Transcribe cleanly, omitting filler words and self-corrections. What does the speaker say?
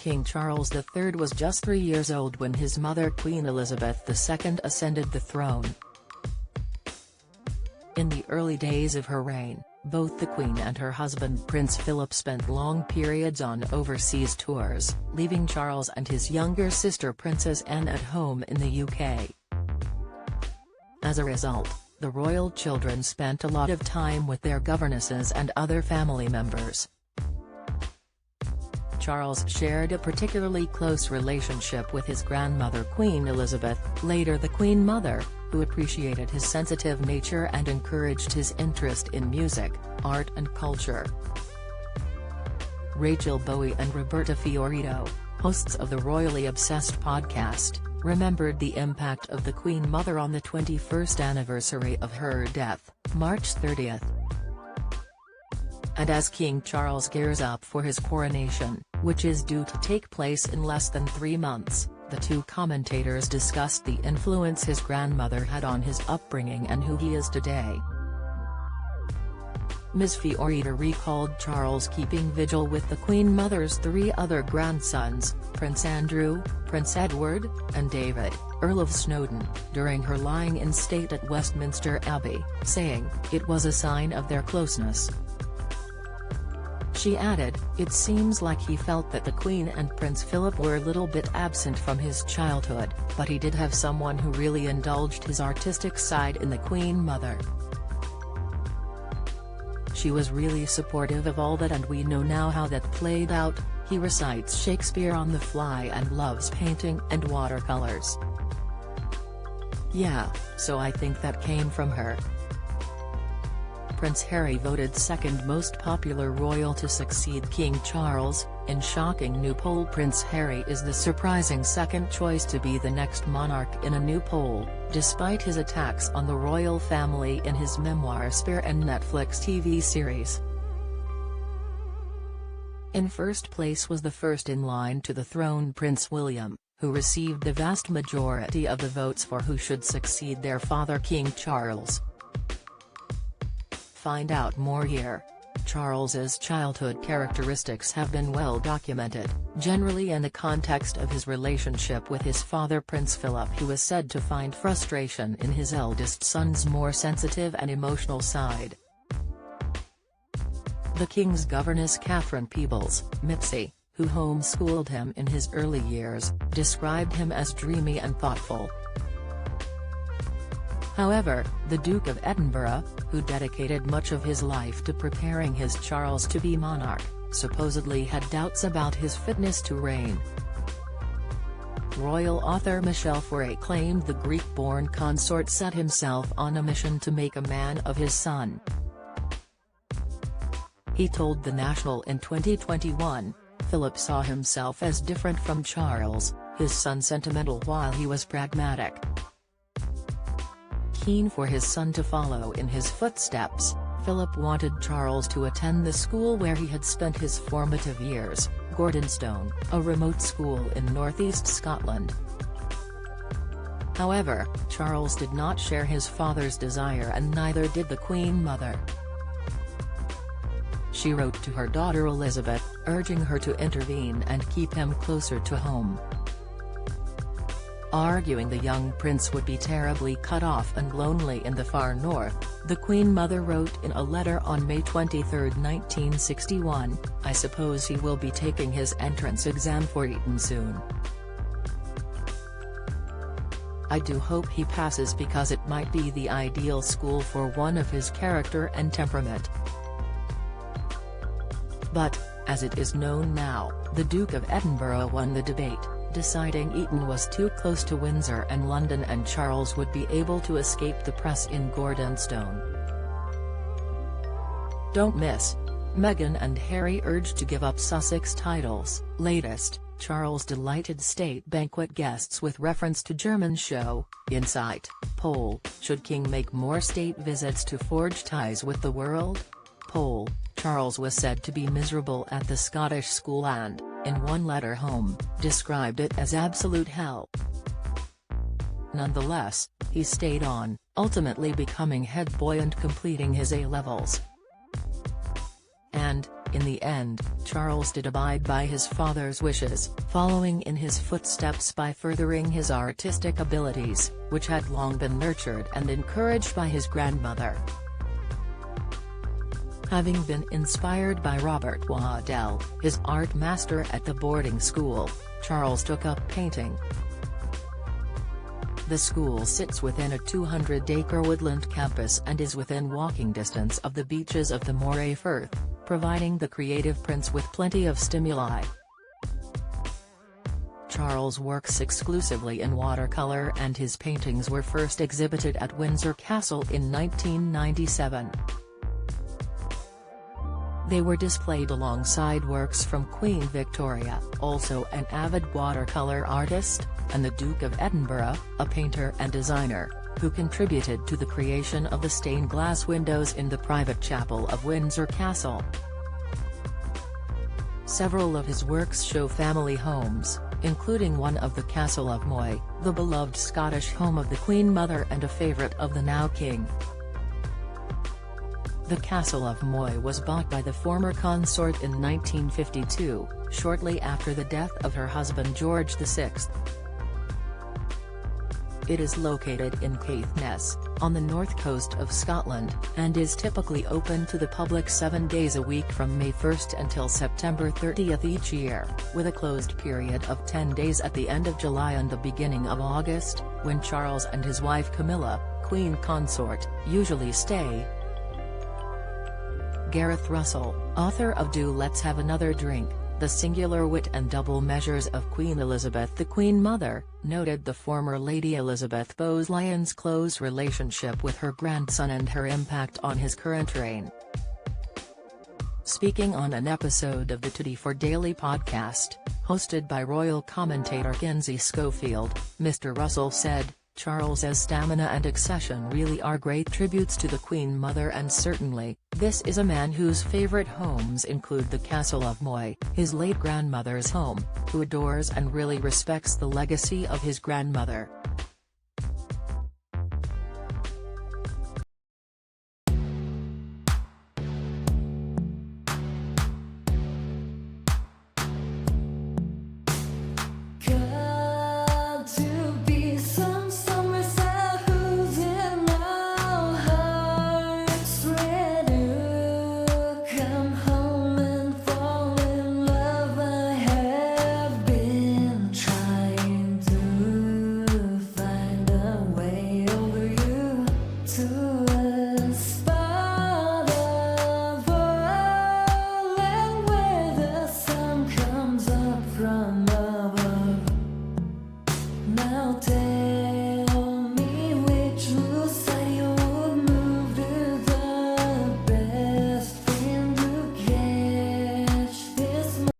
King Charles III was just 3 years old when his mother Queen Elizabeth II ascended the throne. In the early days of her reign, both the Queen and her husband Prince Philip spent long periods on overseas tours, leaving Charles and his younger sister Princess Anne at home in the UK. As a result, the royal children spent a lot of time with their governesses and other family members. Charles shared a particularly close relationship with his grandmother Queen Elizabeth, later the Queen Mother, who appreciated his sensitive nature and encouraged his interest in music, art and culture. Rachel Bowie and Roberta Fiorito, hosts of the Royally Obsessed podcast, remembered the impact of the Queen Mother on the 21st anniversary of her death, March 30th. And as King Charles gears up for his coronation, which is due to take place in less than 3 months, the two commentators discussed the influence his grandmother had on his upbringing and who he is today. Ms. Fiorito recalled Charles keeping vigil with the Queen Mother's 3 other grandsons, Prince Andrew, Prince Edward, and David, Earl of Snowdon, during her lying in state at Westminster Abbey, saying, "It was a sign of their closeness." She added, "It seems like he felt that the Queen and Prince Philip were a little bit absent from his childhood, but he did have someone who really indulged his artistic side in the Queen Mother. She was really supportive of all that, and we know now how that played out." He recites Shakespeare on the fly and loves painting and watercolors. "Yeah, so I think that came from her." Prince Harry voted second most popular royal to succeed King Charles. In shocking new poll, Prince Harry is the surprising second choice to be the next monarch in a new poll, despite his attacks on the royal family in his memoir Spare and Netflix TV series. In first place was the first in line to the throne Prince William, who received the vast majority of the votes for who should succeed their father King Charles. Find out more here. Charles's childhood characteristics have been well documented, generally in the context of his relationship with his father Prince Philip, who is said to find frustration in his eldest son's more sensitive and emotional side. The king's governess Catherine Peebles, Mipsy, who homeschooled him in his early years, described him as dreamy and thoughtful. However, the Duke of Edinburgh, who dedicated much of his life to preparing his Charles to be monarch, supposedly had doubts about his fitness to reign. Royal author Michel Foray claimed the Greek-born consort set himself on a mission to make a man of his son. He told The National in 2021, Philip saw himself as different from Charles, his son, sentimental while he was pragmatic. Keen for his son to follow in his footsteps, Philip wanted Charles to attend the school where he had spent his formative years, Gordonstone, a remote school in northeast Scotland. However, Charles did not share his father's desire, and neither did the Queen Mother. She wrote to her daughter Elizabeth, urging her to intervene and keep him closer to home. Arguing the young prince would be terribly cut off and lonely in the far north, the Queen Mother wrote in a letter on May 23, 1961, "I suppose he will be taking his entrance exam for Eton soon. I do hope he passes, because it might be the ideal school for one of his character and temperament." But, as it is known now, the Duke of Edinburgh won the debate, deciding Eton was too close to Windsor and London and Charles would be able to escape the press in Gordonstone. Don't miss. Meghan and Harry urged to give up Sussex titles. Latest, Charles delighted state banquet guests with reference to German show, Insight. Poll, should King make more state visits to forge ties with the world? Poll, Charles was said to be miserable at the Scottish school and, in one letter home, described it as absolute hell. Nonetheless, he stayed on, ultimately becoming head boy and completing his A-levels. And, In the end, Charles did abide by his father's wishes, following in his footsteps by furthering his artistic abilities, which had long been nurtured and encouraged by his grandmother. Having been inspired by Robert Waddell, his art master at the boarding school, Charles took up painting. The school sits within a 200-acre woodland campus and is within walking distance of the beaches of the Moray Firth, providing the creative prince with plenty of stimuli. Charles works exclusively in watercolor and his paintings were first exhibited at Windsor Castle in 1997. They were displayed alongside works from Queen Victoria, also an avid watercolor artist, and the Duke of Edinburgh, a painter and designer, who contributed to the creation of the stained glass windows in the private chapel of Windsor Castle. Several of his works show family homes, including one of the Castle of Moy, the beloved Scottish home of the Queen Mother and a favourite of the now King. The Castle of Moy was bought by the former consort in 1952, shortly after the death of her husband George VI. It is located in Caithness, on the north coast of Scotland, and is typically open to the public 7 days a week from May 1 until September 30 each year, with a closed period of 10 days at the end of July and the beginning of August, when Charles and his wife Camilla, Queen Consort, usually stay. Gareth Russell, author of Do Let's Have Another Drink, The Singular Wit and Double Measures of Queen Elizabeth the Queen Mother, noted the former Lady Elizabeth Bosleyon's close relationship with her grandson and her impact on his current reign. Speaking on an episode of the Today for Daily podcast, hosted by royal commentator Kinsey Schofield, Mr. Russell said, Charles's stamina and accession really are great tributes to the Queen Mother, and certainly, this is a man whose favourite homes include the Castle of Moy, his late grandmother's home, who adores and really respects the legacy of his grandmother. To us.